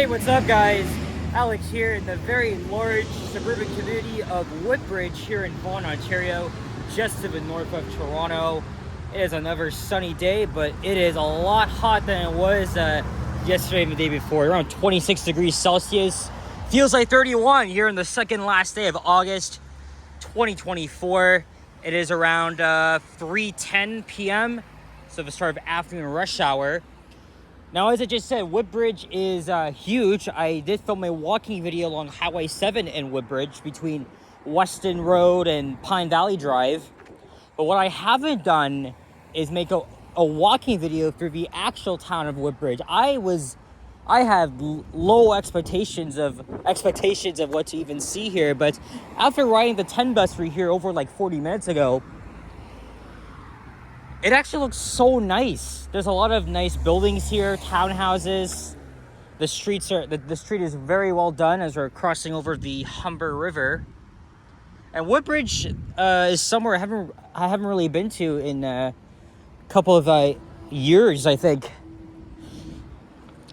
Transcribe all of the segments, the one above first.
What's up, guys? Alex here in the very large suburban community of Woodbridge here in Vaughan, Ontario, just to the north of Toronto. It is another sunny day, but it is a lot hotter than it was yesterday and the day before. Around 26 degrees Celsius. Feels like 31 here on the second last day of August 2024. It is around 3:10 p.m. So the start of afternoon rush hour. Now, as I just said, Woodbridge is huge. I did film a walking video along Highway 7 in Woodbridge between Weston Road and Pine Valley Drive. But what I haven't done is make a walking video through the actual town of Woodbridge. I had low expectations of what to even see here, but after riding the 10 bus through here over like 40 minutes ago, it actually looks so nice. There's a lot of nice buildings here, townhouses. The street is very well done as we're crossing over the Humber River. And Woodbridge is somewhere I haven't really been to in a couple of years, I think.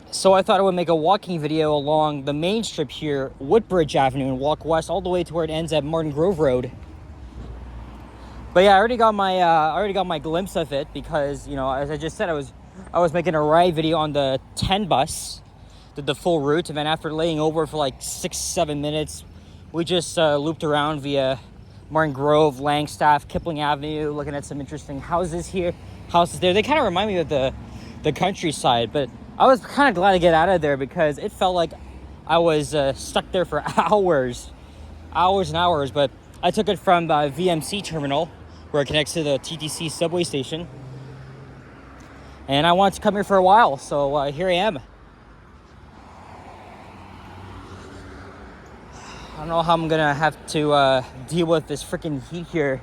So I thought I would make a walking video along the main strip here, Woodbridge Avenue, and walk west all the way to where it ends at Martin Grove Road. But yeah, I already got my glimpse of it because, you know, as I just said, I was making a ride video on the 10 bus, did the full route, and then after laying over for like 6-7 minutes, we just looped around via Martin Grove, Langstaff, Kipling Avenue, looking at some interesting houses there. They kind of remind me of the countryside, but I was kind of glad to get out of there because it felt like I was stuck there for hours and hours. But I took it from the VMC terminal, where it connects to the TTC subway station. And I wanted to come here for a while, so here I am. I don't know how I'm gonna have to deal with this freaking heat here.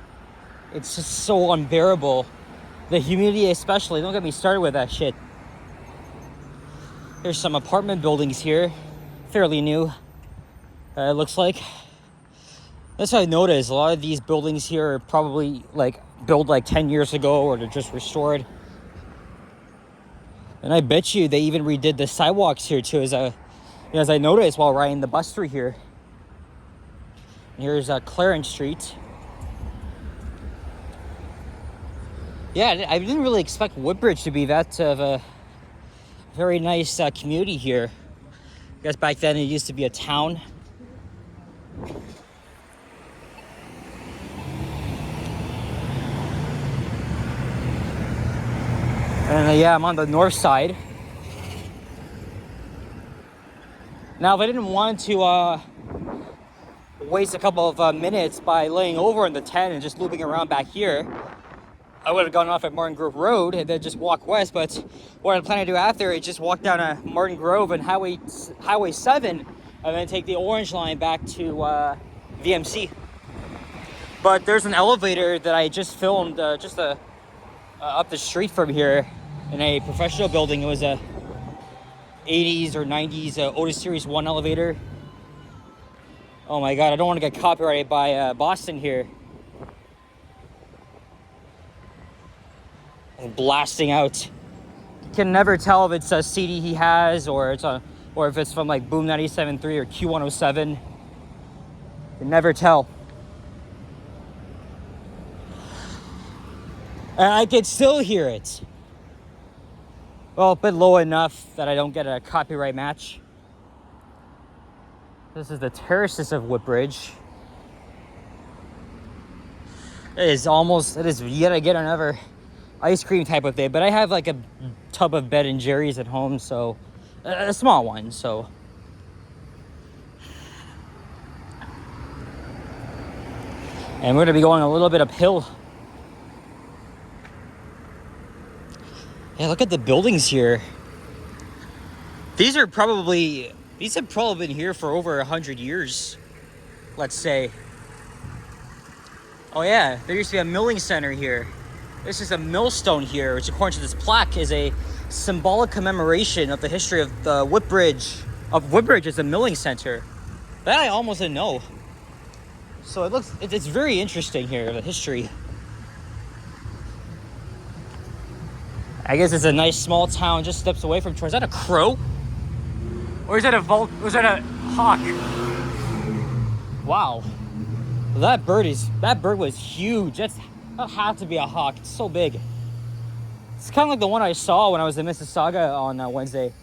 It's just so unbearable. The humidity especially, don't get me started with that shit. There's some apartment buildings here, fairly new, it looks like. That's what I noticed. A lot of these buildings here are probably built like 10 years ago, or they're just restored. And I bet you they even redid the sidewalks here too, as I noticed while riding the bus through here. And here's Clarence Street. Yeah, I didn't really expect Woodbridge to be that of a very nice community here. I guess back then it used to be a town. And yeah, I'm on the north side. Now, if I didn't want to waste a couple of minutes by laying over on the 10 and just looping around back here, I would have gone off at Martin Grove Road and then just walk west. But what I plan to do after is just walk down Martin Grove and Highway 7 and then take the orange line back to VMC. But there's an elevator that I just filmed up the street from here in a professional building. It was a 80s or 90s Otis Series 1 elevator. Oh my god, I don't want to get copyrighted by Boston here. Blasting out. You can never tell if it's a CD he has or if it's from like Boom 97.3 or Q107. You can never tell. And I can still hear it. Well, a bit low enough that I don't get a copyright match. This is the terraces of Woodbridge. It is yet again another ice cream type of day, but I have like a tub of Ben and Jerry's at home, so a small one, so. And we're gonna be going a little bit uphill. Yeah, look at the buildings here. These have probably been here for over 100 years, let's say. Oh yeah, there used to be a milling center here. This is a millstone here, which according to this plaque is a symbolic commemoration of the history of the Woodbridge as a milling center. That I almost didn't know. So it's very interesting here, the history. I guess it's a nice small town just steps away from Toronto. Is that a crow? Or is that a was that a hawk? Wow. That bird was huge. That had to be a hawk. It's so big. It's kind of like the one I saw when I was in Mississauga on Wednesday.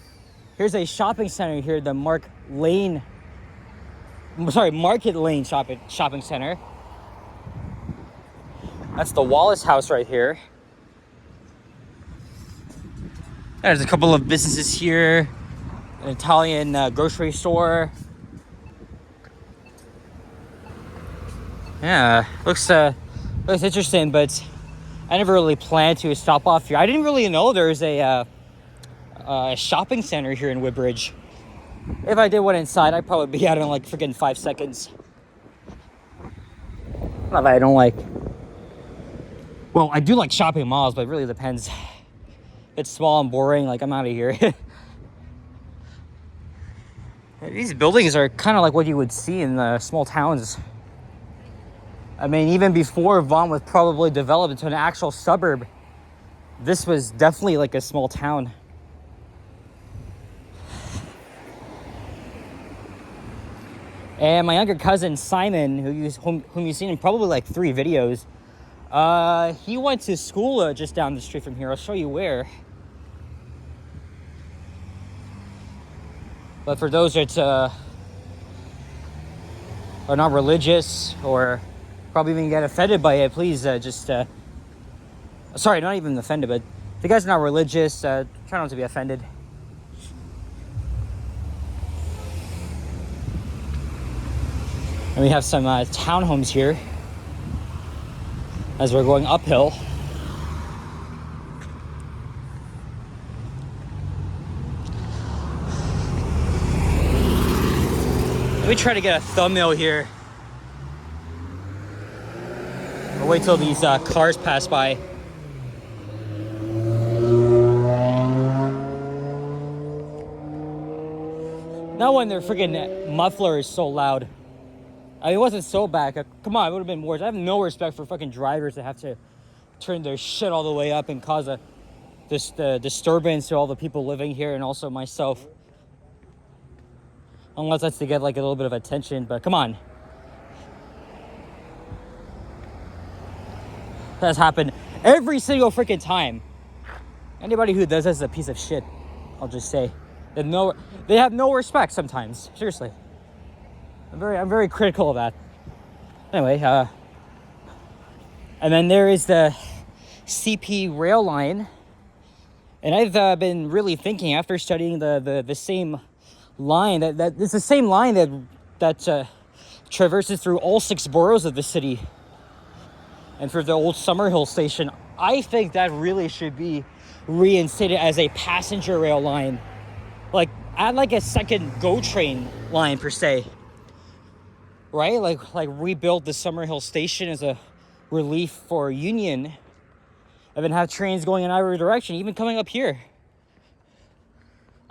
Here's a shopping center here, the Market Lane shopping center. That's the Wallace House right here. There's a couple of businesses here. An Italian grocery store. Yeah, looks interesting, but I never really planned to stop off here. I didn't really know there's a shopping center here in Woodbridge. If I did one inside, I'd probably be out in like freaking 5 seconds. Not that I don't like... Well, I do like shopping malls, but it really depends. If it's small and boring, like, I'm out of here. These buildings are kind of like what you would see in small towns. I mean, even before Vaughan was probably developed into an actual suburb, this was definitely like a small town. And my younger cousin, Simon, whom you've seen in probably like 3 videos, he went to school just down the street from here. I'll show you where. But for those that are not religious or probably even get offended by it, please sorry, not even offended, but if you guys are not religious, try not to be offended. And we have some townhomes here as we're going uphill. Let me try to get a thumbnail here. I'll wait till these cars pass by. Not when their freaking muffler is so loud. I mean, it wasn't so bad. Come on, it would have been worse. I have no respect for fucking drivers that have to turn their shit all the way up and cause this disturbance to all the people living here and also myself. Unless that's to get like a little bit of attention, but come on. That's happened every single freaking time. Anybody who does this is a piece of shit, I'll just say. They have no respect sometimes. Seriously. I'm very critical of that. Anyway, and then there is the CP rail line. And I've been really thinking after studying the same line that it's the same line that traverses through all 6 boroughs of the city. And for the old Summerhill station, I think that really should be reinstated as a passenger rail line. Like, add like a second GO train line per se. Right? Like rebuild the Summerhill station as a relief for Union. And then have trains going in either direction, even coming up here.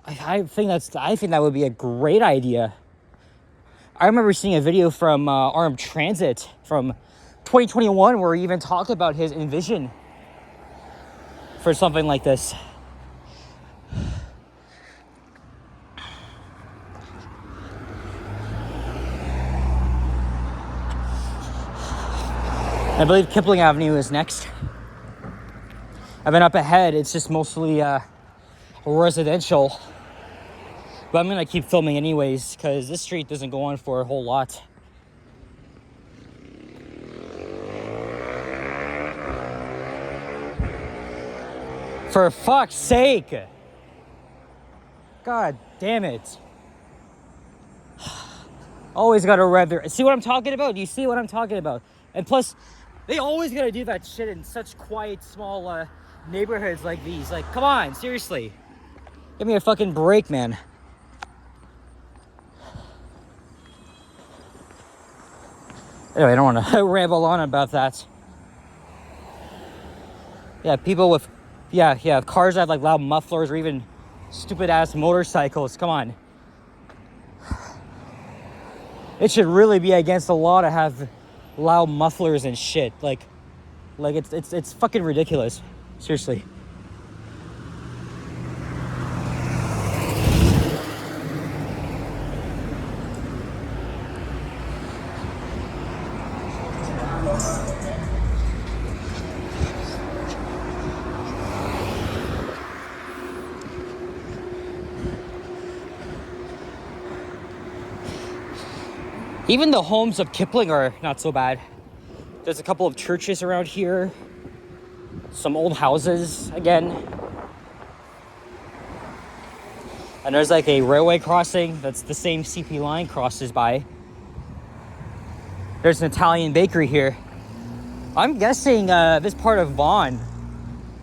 I think that would be a great idea. I remember seeing a video from Armed Transit from 2021 where he even talked about his envision for something like this. I believe Kipling Avenue is next. And then up ahead, it's just mostly residential. But I'm going to keep filming anyways, because this street doesn't go on for a whole lot. For fuck's sake! God damn it. Always gotta rev there. See what I'm talking about? Do you see what I'm talking about? And plus, they always gotta do that shit in such quiet, small neighborhoods like these. Like, come on, seriously. Give me a fucking break, man. Anyway, I don't want to ramble on about that. Yeah, people with... Yeah, cars that have like loud mufflers or even stupid-ass motorcycles. Come on. It should really be against the law to have loud mufflers and shit. Like it's fucking ridiculous. Seriously. Even the homes of Kipling are not so bad. There's a couple of churches around here. Some old houses again. And there's like a railway crossing that's the same CP line crosses by. There's an Italian bakery here. I'm guessing this part of Vaughan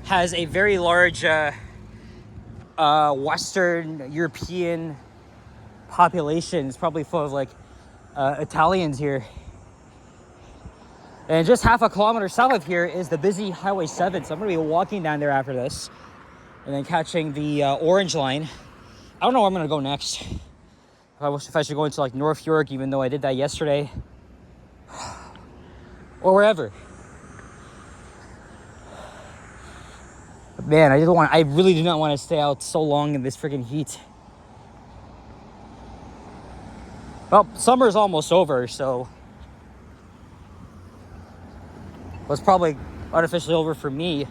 has a very large Western European population. It's probably full of like Italians here. And just half a kilometer south of here is the busy Highway 7. So I'm going to be walking down there after this and then catching the Orange Line. I don't know where I'm going to go next. If I should go into like North York, even though I did that yesterday. Or wherever. But man, I really do not want to stay out so long in this freaking heat. Well, summer's almost over, so it's probably artificially over for me,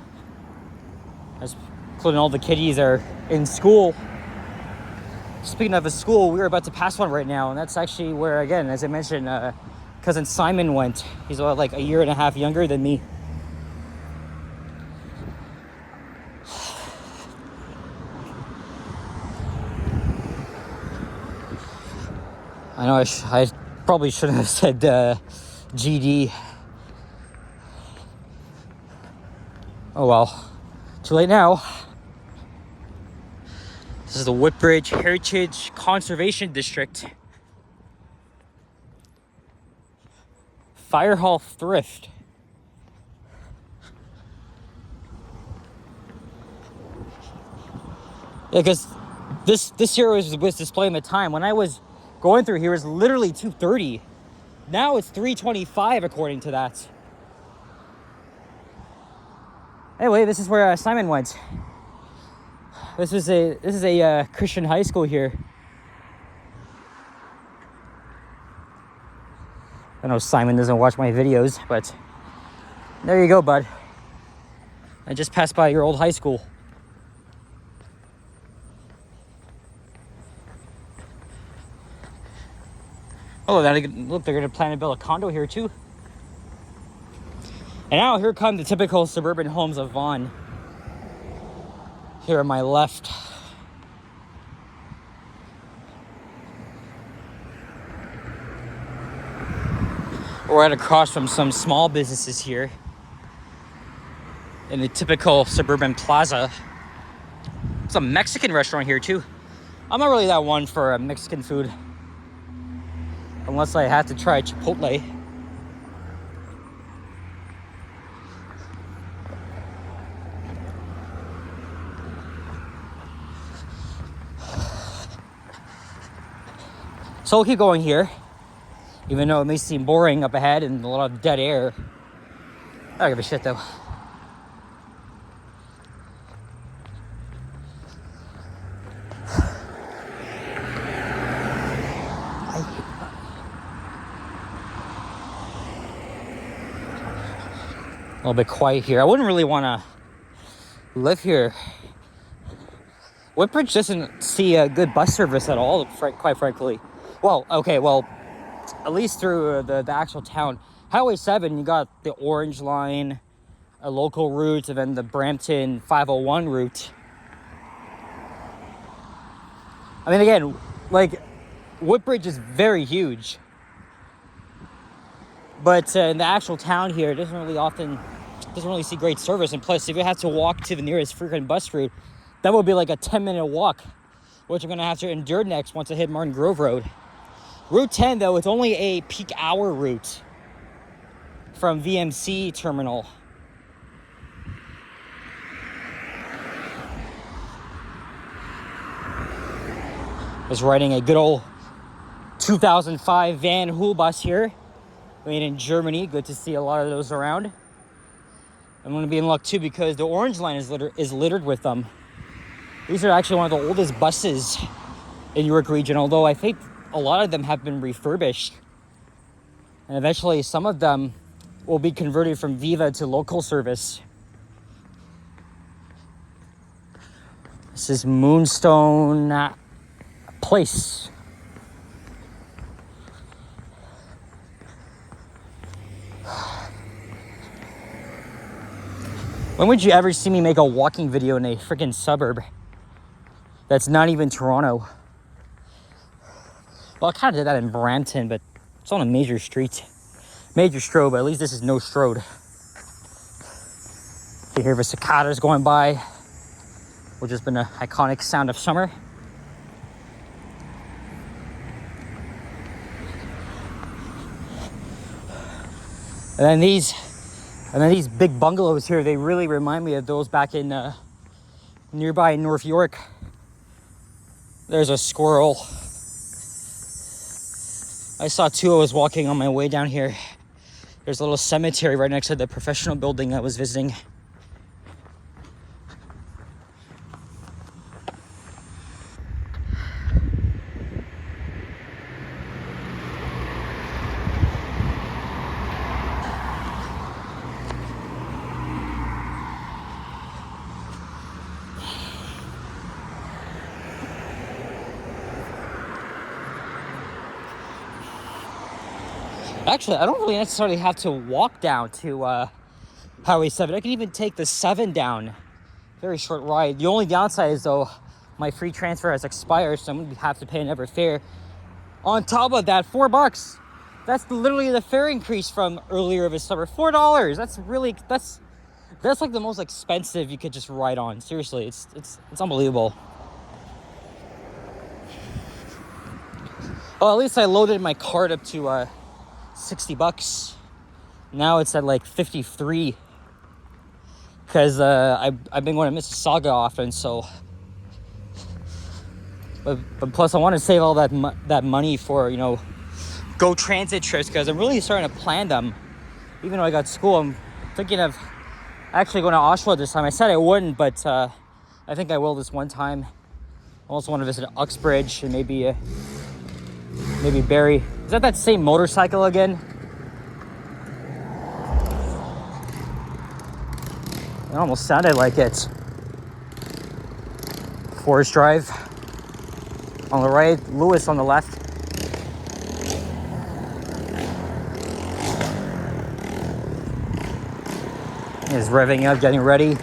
as including all the kiddies are in school. Speaking of a school, we're about to pass one right now, and that's actually where, again, as I mentioned, cousin Simon went. He's like a year and a half younger than me. I know I probably shouldn't have said GD. Oh well, too late now. This is the Woodbridge Heritage Conservation District. Fire Hall Thrift. Yeah, because this year was displaying the time. When I was going through here, it was literally 2:30. Now it's 3:25 according to that. Anyway, this is where Simon went. This is a Christian high school here. I know Simon doesn't watch my videos, but there you go, bud. I just passed by your old high school. Oh, look, they're going to plan to build a condo here too. And now here come the typical suburban homes of Vaughan. Here on my left. We're right across from some small businesses here in the typical suburban plaza. There's a Mexican restaurant here too. I'm not really that one for Mexican food, unless I have to try Chipotle. So we'll keep going here, even though it may seem boring up ahead and a lot of dead air. I don't give a shit though. A little bit quiet here. I wouldn't really want to live here. Woodbridge doesn't see a good bus service at all, quite frankly. Well, okay, at least through the actual town. Highway 7, you got the Orange Line, a local route, and then the Brampton 501 route. I mean, again, like, Woodbridge is very huge. But in the actual town here, it doesn't really see great service. And plus, if you have to walk to the nearest freaking bus route, that would be like a 10-minute walk, which I'm going to have to endure next once I hit Martin Grove Road. Route 10, though, it's only a peak hour route from VMC Terminal. I was riding a good old 2005 Van Hool bus here, made in Germany. Good to see a lot of those around. I'm going to be in luck, too, because the Orange Line is littered with them. These are actually one of the oldest buses in York Region, although I think a lot of them have been refurbished. And eventually some of them will be converted from Viva to local service. This is Moonstone Place. When would you ever see me make a walking video in a freaking suburb that's not even Toronto? Well, I kind of did that in Brampton, but it's on a major street. Major Strode, but at least this is no Strode. You hear the cicadas going by, which has been an iconic sound of summer. And then these big bungalows here, they really remind me of those back in nearby North York. There's a squirrel. I saw two. I was walking on my way down here. There's a little cemetery right next to the professional building I was visiting. Actually, I don't really necessarily have to walk down to Highway 7. I can even take the 7 down. Very short ride. The only downside is, though, my free transfer has expired, so I'm going to have to pay another fare. On top of that, $4. That's literally the fare increase from earlier this summer. $4. That's like the most expensive you could just ride on. Seriously, it's unbelievable. Well, at least I loaded my card up to $60. Now it's at like 53 because I've been going to Mississauga often, so but plus I want to save all that money for, you know, go transit trips, because I'm really starting to plan them. Even though I got school, I'm thinking of actually going to Oshawa this time. I said I wouldn't, but I think I will this one time. I also want to visit Uxbridge and maybe Barrie. Is that same motorcycle again? It almost sounded like it. Forest Drive on the right, Lewis on the left. He's revving up, getting ready.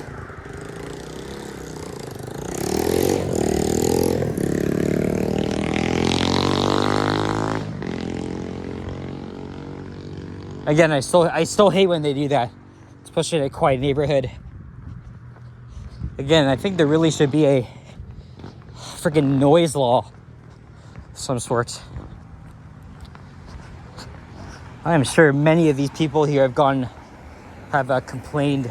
Again, I still hate when they do that, especially in a quiet neighborhood. Again, I think there really should be a freaking noise law of some sort. I am sure many of these people here have complained.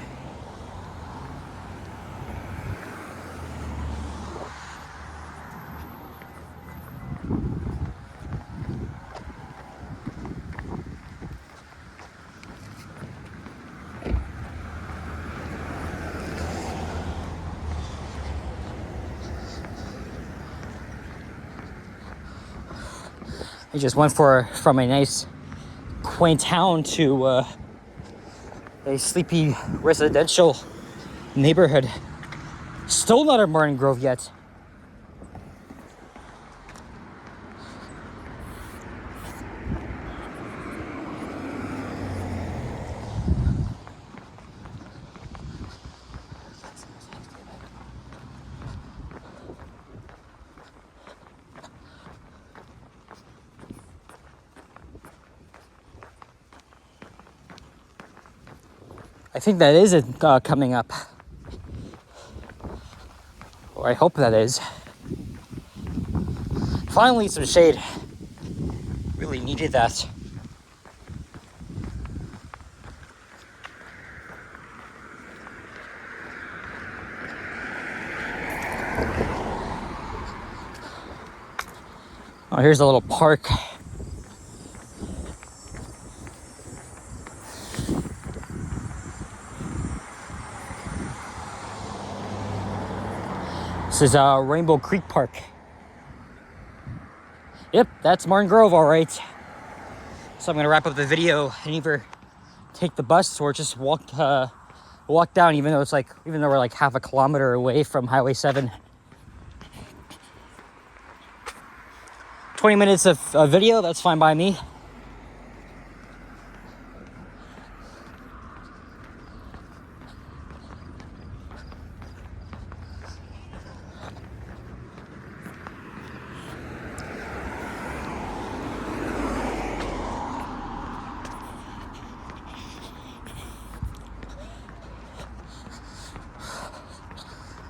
I just went from a nice quaint town to a sleepy residential neighborhood. Still not at Martin Grove yet. I think that is it coming up. Or I hope that is. Finally, some shade. Really needed that. Oh, here's a little park. This is Rainbow Creek Park. Yep, that's Martin Grove, all right. So I'm gonna wrap up the video and either take the bus or just walk down, even though we're like half a kilometer away from Highway 7. 20 minutes of video, that's fine by me.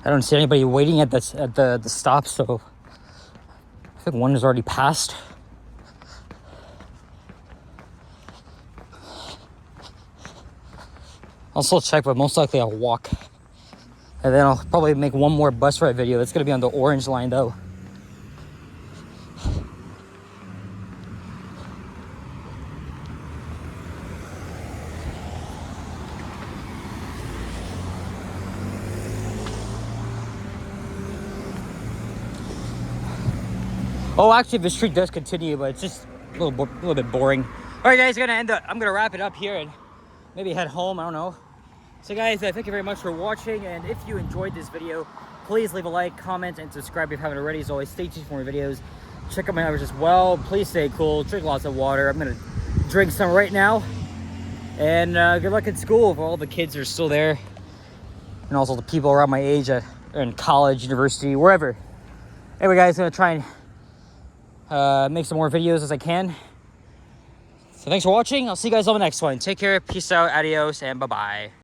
I don't see anybody waiting at the stop, so I think one is already passed. I'll still check, but most likely I'll walk. And then I'll probably make one more bus ride video. That's gonna be on the orange line though. Oh, actually, the streak does continue, but it's just a little bit boring. All right, guys, I'm gonna wrap it up here and maybe head home. I don't know. So, guys, thank you very much for watching. And if you enjoyed this video, please leave a like, comment, and subscribe if you haven't already. As always, stay tuned for more videos. Check out my others as well. Please stay cool. Drink lots of water. I'm gonna drink some right now. And good luck at school for all the kids that are still there, and also the people around my age are in college, university, wherever. Anyway, guys, I'm gonna try and make some more videos as I can. So thanks for watching. I'll see you guys on the next one. Take care, peace out, adios, and bye-bye.